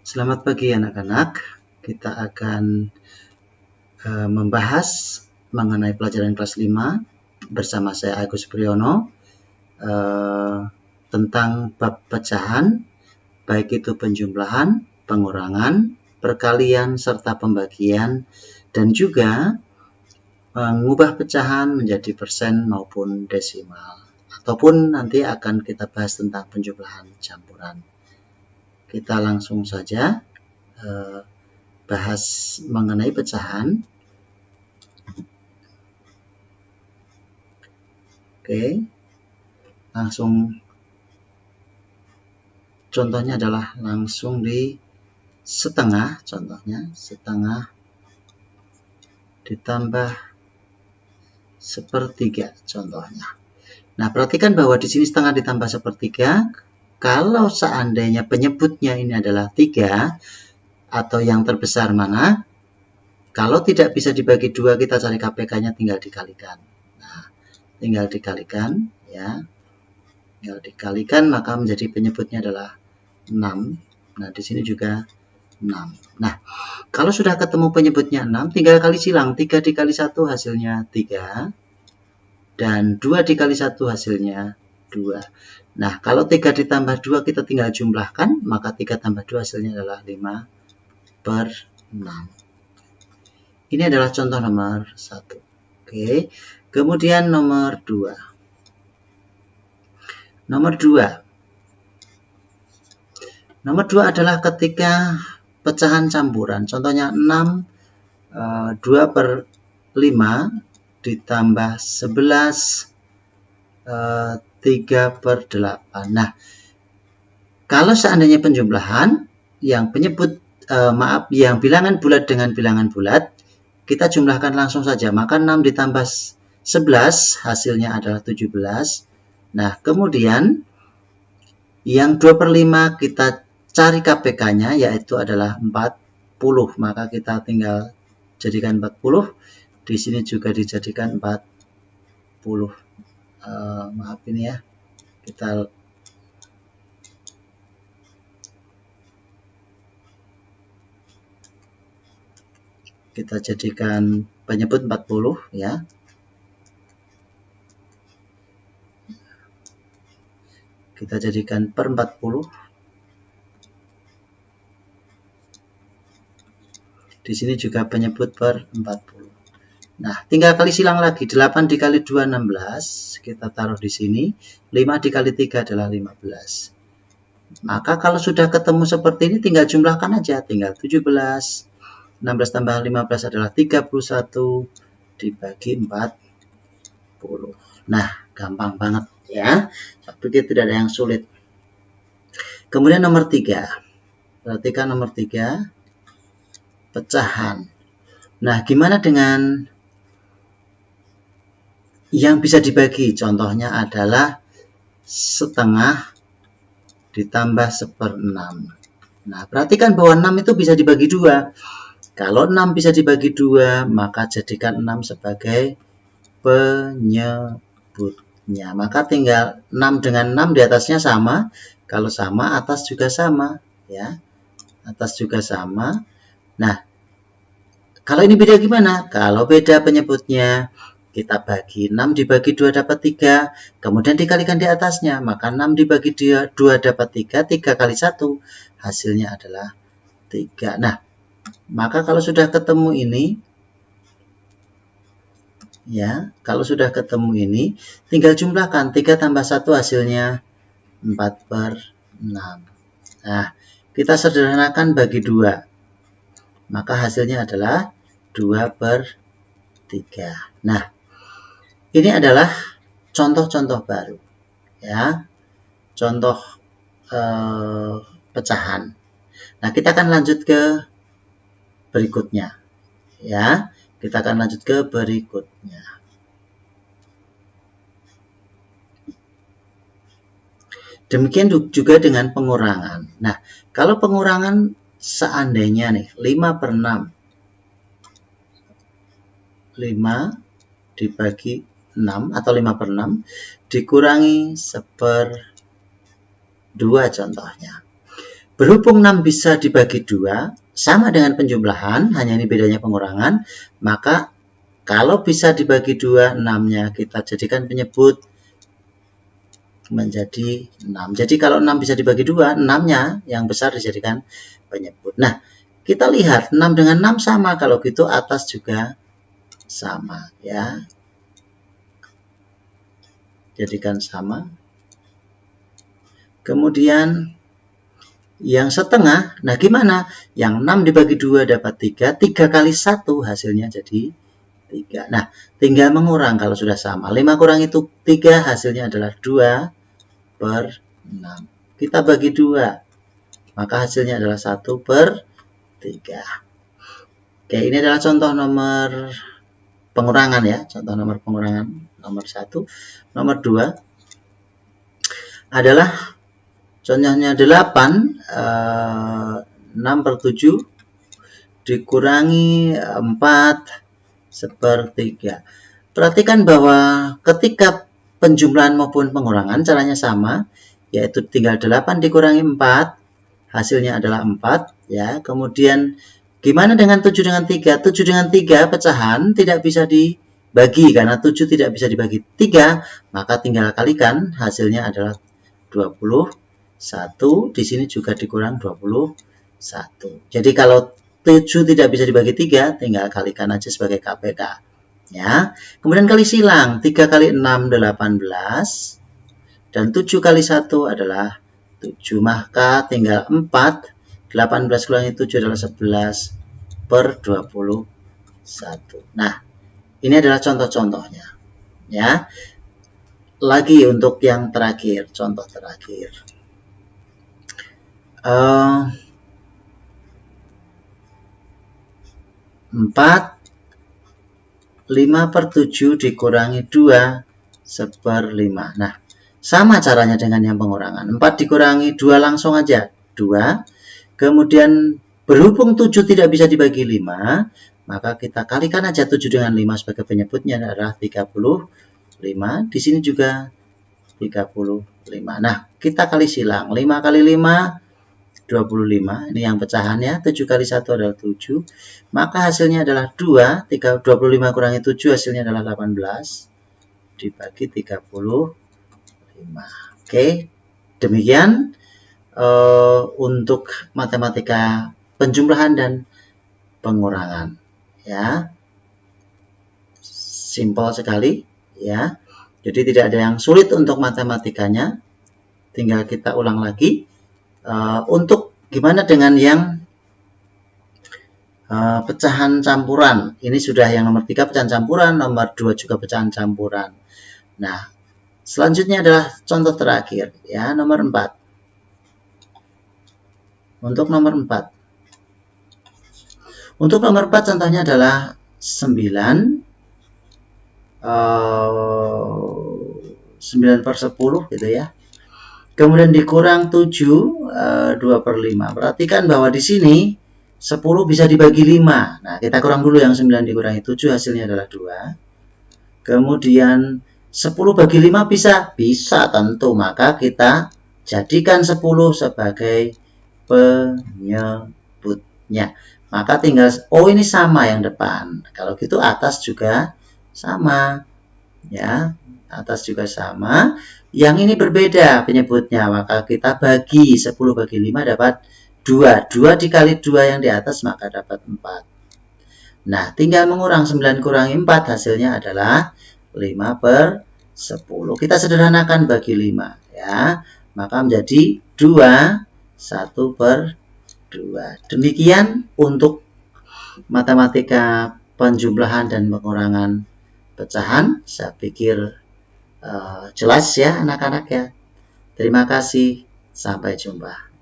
Selamat pagi anak-anak. Kita akan membahas mengenai pelajaran kelas 5 bersama saya Agus Priyono tentang bab pecahan, baik itu penjumlahan, pengurangan, perkalian, serta pembagian, dan juga mengubah pecahan menjadi persen maupun desimal. Ataupun nanti akan kita bahas tentang penjumlahan campuran. Kita langsung saja bahas mengenai pecahan. Oke, langsung contohnya adalah langsung di setengah, contohnya setengah ditambah sepertiga contohnya. Nah, perhatikan bahwa di sini setengah ditambah sepertiga, kalau seandainya penyebutnya ini adalah 3 atau yang terbesar mana, kalau tidak bisa dibagi 2, kita cari KPK-nya tinggal dikalikan. Nah, tinggal dikalikan ya. Tinggal dikalikan maka menjadi penyebutnya adalah 6. Nah, di sini juga 6. Nah, kalau sudah ketemu penyebutnya 6, tinggal kali silang. 3 dikali 1 hasilnya 3. Dan 2 dikali 1 hasilnya 2. Nah, kalau 3 ditambah 2 kita tinggal jumlahkan, maka 3 tambah 2 hasilnya adalah 5/6. Ini adalah contoh nomor 1. Oke. Kemudian nomor 2. Nomor 2 adalah ketika pecahan campuran. Contohnya 6, 2/5 ditambah 11, 3/8. Nah, kalau seandainya penjumlahan, yang penyebut, yang bilangan bulat dengan bilangan bulat, kita jumlahkan langsung saja. Maka 6 ditambah 11 hasilnya adalah 17. Nah, kemudian yang 2/5 kita cari KPK-nya yaitu adalah 40. Maka kita tinggal jadikan 40. Di sini juga dijadikan 40. Maaf ini ya. Kita jadikan penyebut 40 ya. Kita jadikan per 40. Di sini juga penyebut per 40. Nah, tinggal kali silang lagi. 8 dikali 2, 16. Kita taruh di sini. 5 dikali 3 adalah 15. Maka kalau sudah ketemu seperti ini, tinggal jumlahkan aja. Tinggal 17. 16 tambah 15 adalah 31 dibagi 40. Nah, gampang banget ya. Saya pikir tidak ada yang sulit. Kemudian nomor 3. Perhatikan nomor 3. Pecahan. Nah, gimana dengan yang bisa dibagi? Contohnya adalah setengah ditambah 1/6. Nah, perhatikan bahwa 6 itu bisa dibagi 2. Kalau 6 bisa dibagi 2, maka jadikan 6 sebagai penyebutnya. Maka tinggal 6 dengan 6 di atasnya sama. Kalau sama, atas juga sama. Ya, atas juga sama. Nah, kalau ini beda gimana? Kalau beda penyebutnya, kita bagi 6 dibagi 2 dapat 3, kemudian dikalikan di atasnya, maka 6 dibagi 2 dapat 3, 3 kali 1, hasilnya adalah 3. Nah, maka kalau sudah ketemu ini, ya, kalau sudah ketemu ini, tinggal jumlahkan, 3 tambah 1 hasilnya 4/6. Nah, kita sederhanakan bagi 2, maka hasilnya adalah 2/3. Nah, ini adalah contoh-contoh baru, ya, contoh pecahan. Nah, kita akan lanjut ke berikutnya, ya. Kita akan lanjut ke berikutnya. Demikian juga dengan pengurangan. Nah, kalau pengurangan seandainya nih 5/6. 5 dibagi 6 atau 5/6 dikurangi 1/2 contohnya. Berhubung 6 bisa dibagi 2, sama dengan penjumlahan, hanya ini bedanya pengurangan, maka kalau bisa dibagi 2, 6-nya kita jadikan penyebut menjadi 6. Jadi kalau 6 bisa dibagi 2, 6-nya yang besar dijadikan penyebut. Nah, kita lihat 6 dengan 6 sama, kalau gitu atas juga sama ya. Jadikan sama. Kemudian yang setengah, nah gimana? Yang 6 dibagi 2 dapat 3, 3 kali 1 hasilnya jadi 3. Nah, tinggal mengurang kalau sudah sama. 5 kurangi 3 hasilnya adalah 2 per 6. Kita bagi 2, maka hasilnya adalah 1 per 3. Oke, ini adalah contoh nomor pengurangan ya. Contoh nomor pengurangan nomor 1. Nomor 2 adalah contohnya 8, 6 per 7 dikurangi 4 sepertiga. Perhatikan bahwa ketika penjumlahan maupun pengurangan caranya sama, yaitu tinggal 8 dikurangi 4, hasilnya adalah 4 ya. Kemudian gimana dengan 7 dengan 3? 7 dengan 3 pecahan tidak bisa dibagi karena 7 tidak bisa dibagi 3, maka tinggal kalikan, hasilnya adalah 21. Di sini juga dikurang 21. Jadi kalau 7 tidak bisa dibagi 3, tinggal kalikan aja sebagai KPK. Ya. Kemudian kali silang, 3 kali 6, 18. Dan 7 kali 1 adalah 7. Maka tinggal 4. 18 kurangi 7 adalah 11 per 21. Nah, ini adalah contoh-contohnya. Ya. Lagi untuk yang terakhir, contoh terakhir. 4, 5 per 7 dikurangi 2 1/5. Nah, sama caranya dengan yang pengurangan. 4 dikurangi 2 langsung aja, 2. Kemudian berhubung 7 tidak bisa dibagi 5, maka kita kalikan aja 7 dengan 5 sebagai penyebutnya adalah 35. Di sini juga 35. Nah, kita kali silang. 5 kali 5, 25. Ini yang pecahannya. 7 kali 1 adalah 7. Maka hasilnya adalah 2. 25 kurangi 7 hasilnya adalah 18. Dibagi 35. Oke. Demikian untuk matematika penjumlahan dan pengurangan. Ya. Simpel sekali. Ya. Jadi tidak ada yang sulit untuk matematikanya. Tinggal kita ulang lagi. Untuk gimana dengan yang pecahan campuran? Ini sudah yang nomor 3 pecahan campuran, nomor 2 juga pecahan campuran. Nah, selanjutnya adalah contoh terakhir, ya, nomor 4. Untuk nomor 4. Untuk nomor 4 contohnya adalah 9 per 10 gitu ya. Kemudian dikurang 7, 2 per 5. Perhatikan bahwa di sini 10 bisa dibagi 5. Nah, kita kurang dulu yang 9 dikurangi 7, hasilnya adalah 2. Kemudian 10 bagi 5 bisa? Bisa tentu. Maka kita jadikan 10 sebagai penyebutnya. Maka tinggal, oh ini sama yang depan. Kalau gitu atas juga sama. Ya, atas juga sama. Yang ini berbeda penyebutnya, maka kita bagi 10 bagi 5 dapat 2. 2 dikali 2 yang di atas maka dapat 4. Nah, tinggal mengurang 9 kurangi 4 hasilnya adalah 5 per 10. Kita sederhanakan bagi 5 ya. Maka menjadi 2 1 per 2. Demikian untuk matematika penjumlahan dan pengurangan pecahan. Saya pikir jelas ya anak-anak ya. Terima kasih. Sampai jumpa.